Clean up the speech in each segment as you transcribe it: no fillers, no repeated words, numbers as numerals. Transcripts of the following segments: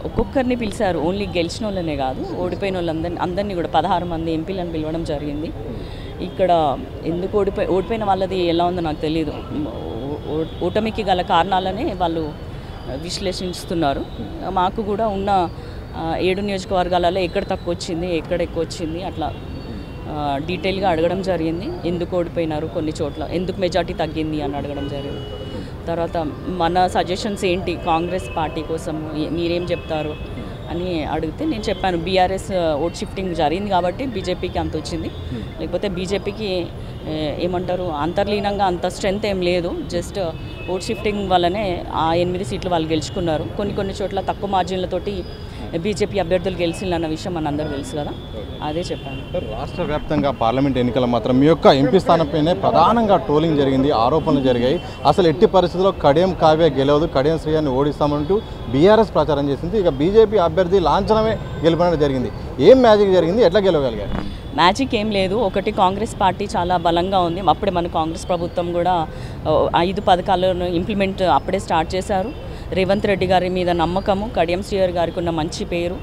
ఒక్కొక్కరిని పిలిచారు, ఓన్లీ గెలిచిన వాళ్ళనే కాదు, ఓడిపోయిన వాళ్ళందరినీ కూడా 16 మంది ఎంపీలను పిలవడం జరిగింది. ఇక్కడ ఎందుకు ఓడిపోయిన వాళ్ళది ఎలా ఉందో నాకు తెలియదు. ఓటమికి గల కారణాలనే వాళ్ళు విశ్లేషిస్తున్నారు. మాకు కూడా ఉన్న 7 నియోజకవర్గాలలో ఎక్కడ తక్కువ వచ్చింది, ఎక్కడ ఎక్కువ వచ్చింది అట్లా డీటెయిల్గా అడగడం జరిగింది. ఎందుకు ఓడిపోయినారు, కొన్ని చోట్ల ఎందుకు మెజార్టీ తగ్గింది అని అడగడం జరిగింది. తర్వాత మన సజెషన్స్ ఏంటి కాంగ్రెస్ పార్టీ కోసం, మీరేం చెప్తారు అని అడిగితే నేను చెప్పాను, బీఆర్ఎస్ ఓట్ షిఫ్టింగ్ జరిగింది కాబట్టి బీజేపీకి అంత వచ్చింది, లేకపోతే బీజేపీకి ఏమంటారు అంతర్లీనంగా అంత స్ట్రెంత్ ఏం లేదు, జస్ట్ ఓట్ షిఫ్టింగ్ వల్లనే ఆ 8 సీట్లు వాళ్ళు గెలుచుకున్నారు. కొన్ని చోట్ల తక్కువ మార్జిన్లతోటి బీజేపీ అభ్యర్థులు గెలిచిందన్న విషయం మనందరూ తెలుసు కదా, అదే చెప్పాను. రాష్ట్ర వ్యాప్తంగా పార్లమెంట్ ఎన్నికల మాత్రం మీ యొక్క ఎంపీ స్థానంపైనే ప్రధానంగా ట్రోలింగ్ జరిగింది, ఆరోపణలు జరిగాయి. అసలు ఎట్టి పరిస్థితుల్లో కడియం కావ్య గెలవదు, కడియం శ్రీయాన్ని ఓడిస్తామంటూ బీఆర్ఎస్ ప్రచారం చేసింది. ఇక బీజేపీ అభ్యర్థి లాంఛనమే గెలుపడం జరిగింది. ఏం మ్యాజిక్ జరిగింది, ఎట్లా గెలవగలిగారు? మ్యాజిక్ ఏం లేదు. ఒకటి, కాంగ్రెస్ పార్టీ చాలా బలంగా ఉంది. అప్పుడే మన కాంగ్రెస్ ప్రభుత్వం కూడా 5 పథకాలను ఇంప్లిమెంట్ అప్పుడే స్టార్ట్ చేశారు. రేవంత్ రెడ్డి గారి మీద నమ్మకము, కడియం శ్రీయర్ గారికి ఉన్న మంచి పేరు,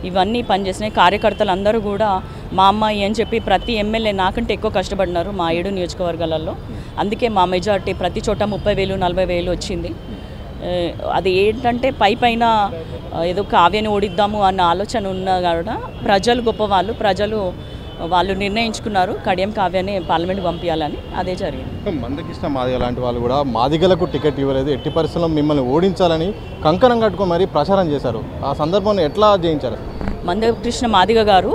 ఇవన్నీ పనిచేసినాయి. కార్యకర్తలు అందరూ కూడా మా అమ్మాయి అని చెప్పి ప్రతి ఎమ్మెల్యే నాకంటే ఎక్కువ కష్టపడినారు మా 7 నియోజకవర్గాలలో. అందుకే మా మెజార్టీ ప్రతి చోట 30,000 40,000 వచ్చింది. అది ఏంటంటే పైన ఏదో కావ్యని ఓడిద్దాము అన్న ఆలోచన ఉన్నా కూడా ప్రజలు గొప్పవాళ్ళు, వాళ్ళు నిర్ణయించుకున్నారు కడియం కావ్యాన్ని పార్లమెంట్ పంపించాలని, అదే జరిగింది. మందకృష్ణ మాదిగ లాంటి వాళ్ళు కూడా మాదిగలకు టికెట్ ఇవ్వలేదు, ఎట్టి పరిస్థితుల్లో మిమ్మల్ని ఓడించాలని కంకణం కట్టుకొని మరీ ప్రచారం చేశారు. ఆ సందర్భంలో ఎట్లా జయించారు? మందకృష్ణ మాదిగ గారు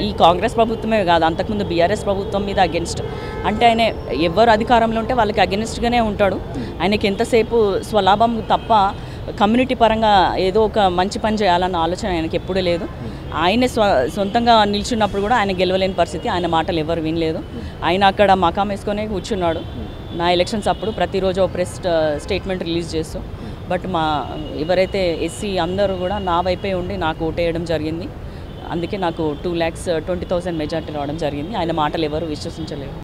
ఈ కాంగ్రెస్ ప్రభుత్వమే కాదు, అంతకుముందు బీఆర్ఎస్ ప్రభుత్వం మీద అగెన్స్ట్, అంటే ఆయన ఎవరు అధికారంలో ఉంటే వాళ్ళకి అగెన్స్ట్గానే ఉంటాడు. ఆయనకి ఎంతసేపు స్వలాభం తప్ప కమ్యూనిటీ పరంగా ఏదో ఒక మంచి పని చేయాలన్న ఆలోచన ఆయనకి ఎప్పుడూ లేదు. ఆయన సొంతంగా నిల్చున్నప్పుడు కూడా ఆయన గెలవలేని పరిస్థితి, ఆయన మాటలు ఎవరు వినలేదు. ఆయన అక్కడ మకాం వేసుకొని కూర్చున్నాడు. నా ఎలక్షన్స్ అప్పుడు ప్రతిరోజు ప్రెస్ స్టేట్మెంట్ రిలీజ్ చేస్తూ, బట్ ఎవరైతే ఎస్సీ అందరూ కూడా నా వైపే ఉండి నాకు ఓటేయడం జరిగింది. అందుకే నాకు 2,20,000 మెజార్టీ రావడం జరిగింది. ఆయన మాటలు ఎవరు విశ్వసించలేదు.